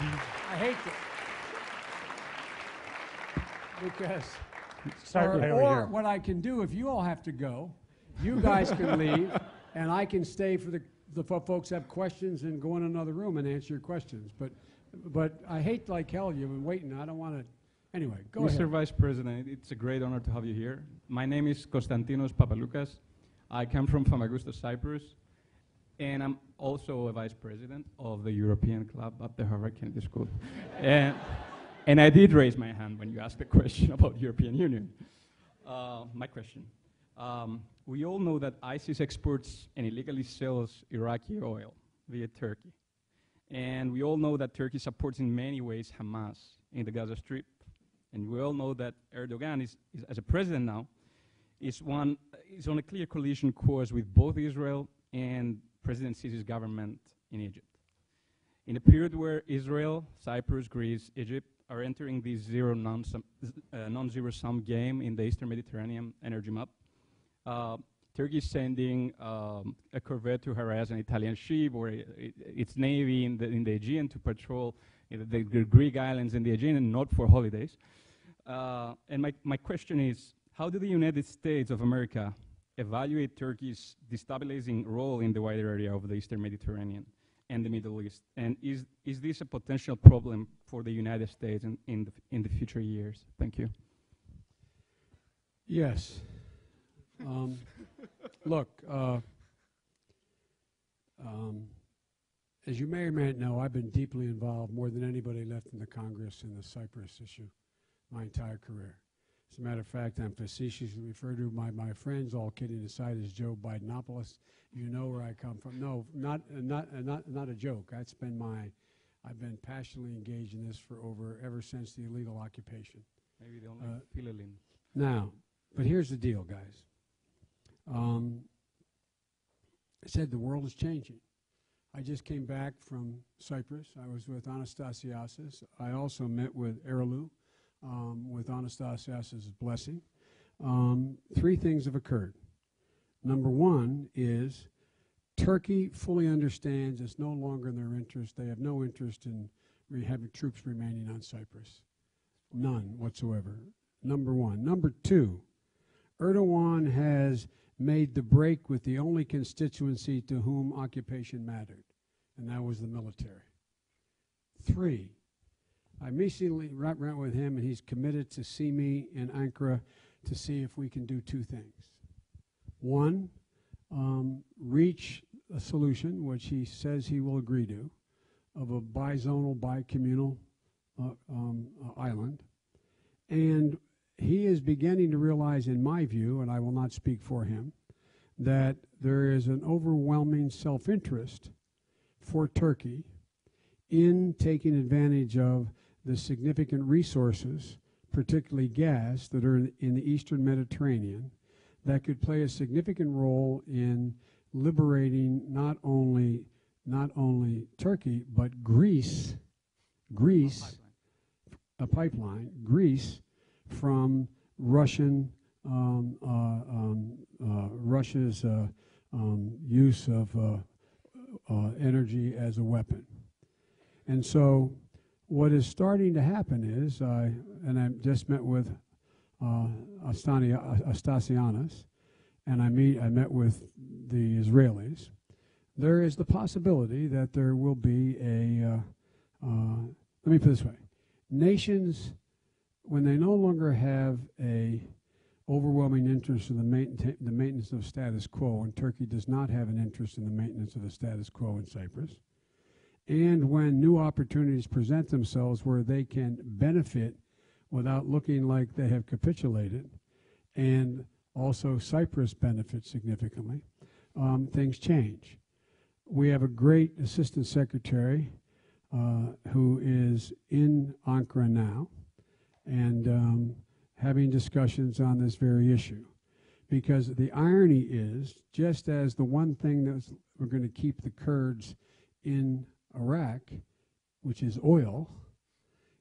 I hate to, because, Start right over or here. what I can do, if you all have to go, you guys can leave, and I can stay for the folks have questions and go in another room and answer your questions. But I hate like hell you've been waiting. I don't want to. Anyway, go Mr. ahead. Vice President, it's a great honor to have you here. My name is Konstantinos Papaloukas. I come from Famagusta, Cyprus, and I'm also a Vice President of the European Club at the Harvard Kennedy School. And I did raise my hand when you asked the question about European Union. My question. We all know that ISIS exports and illegally sells Iraqi oil via Turkey. And we all know that Turkey supports in many ways Hamas in the Gaza Strip. And we all know that Erdogan is as a president now, is on a clear collision course with both Israel and President Sisi's government in Egypt. In a period where Israel, Cyprus, Greece, Egypt are entering this non-zero-sum game in the Eastern Mediterranean energy map, Turkey is sending a corvette to harass an Italian ship or its navy in the Aegean to patrol the Greek islands in the Aegean, and not for holidays. And my question is, how do the United States of America evaluate Turkey's destabilizing role in the wider area of the Eastern Mediterranean and the Middle East? And is this a potential problem for the United States in the future years? Thank you. Yes. Look, as you may or may not know, I've been deeply involved, more than anybody left in the Congress, in the Cyprus issue my entire career. As a matter of fact, I'm facetiously referred to by my friends, all kidding aside, as Joe Bidenopoulos. You know where I come from. No, not a joke. I've been passionately engaged in this for ever since the illegal occupation. Maybe the only Philolin. Now, but here's the deal, guys. I said the world is changing. I just came back from Cyprus. I was with Anastasiasis. I also met with Erolu, with Anastasiasis' blessing. 3 things have occurred. Number one is Turkey fully understands it's no longer in their interest. They have no interest in having troops remaining on Cyprus. None whatsoever. Number one. Number two, Erdogan has made the break with the only constituency to whom occupation mattered, and that was the military. 3, I recently went with him, and he's committed to see me in Ankara to see if we can do 2 things. 1, reach a solution, which he says he will agree to, of a bizonal, bicommunal island. And he is beginning to realize, in my view, and I will not speak for him, that there is an overwhelming self-interest for Turkey in taking advantage of the significant resources, particularly gas, that are in the Eastern Mediterranean, that could play a significant role in liberating not only Turkey, but Greece, a pipeline, Greece, from Russia's use of energy as a weapon. And so what is starting to happen is, and I just met with Astasianas, and I met with the Israelis. There is the possibility that there will be let me put it this way, nations, when they no longer have a overwhelming interest in the maintenance of status quo, and Turkey does not have an interest in the maintenance of the status quo in Cyprus, and when new opportunities present themselves where they can benefit without looking like they have capitulated, and also Cyprus benefits significantly, things change. We have a great assistant secretary who is in Ankara now, and having discussions on this very issue. Because the irony is, just as the one thing that we're going to keep the Kurds in Iraq, which is oil,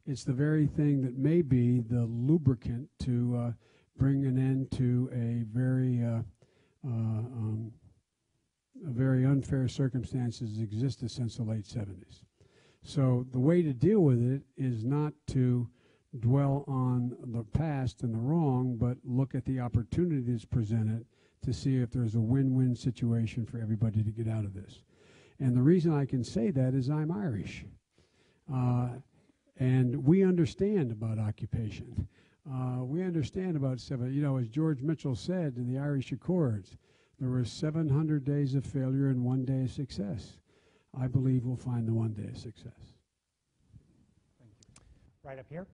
it's the very thing that may be the lubricant to bring an end to a very unfair circumstances that existed since the late 70s. So the way to deal with it is not to dwell on the past and the wrong, but look at the opportunities presented to see if there's a win-win situation for everybody to get out of this. And the reason I can say that is I'm Irish. And we understand about occupation. We understand about as George Mitchell said in the Irish Accords, there were 700 days of failure and 1 day of success. I believe we'll find the 1 day of success. Right up here.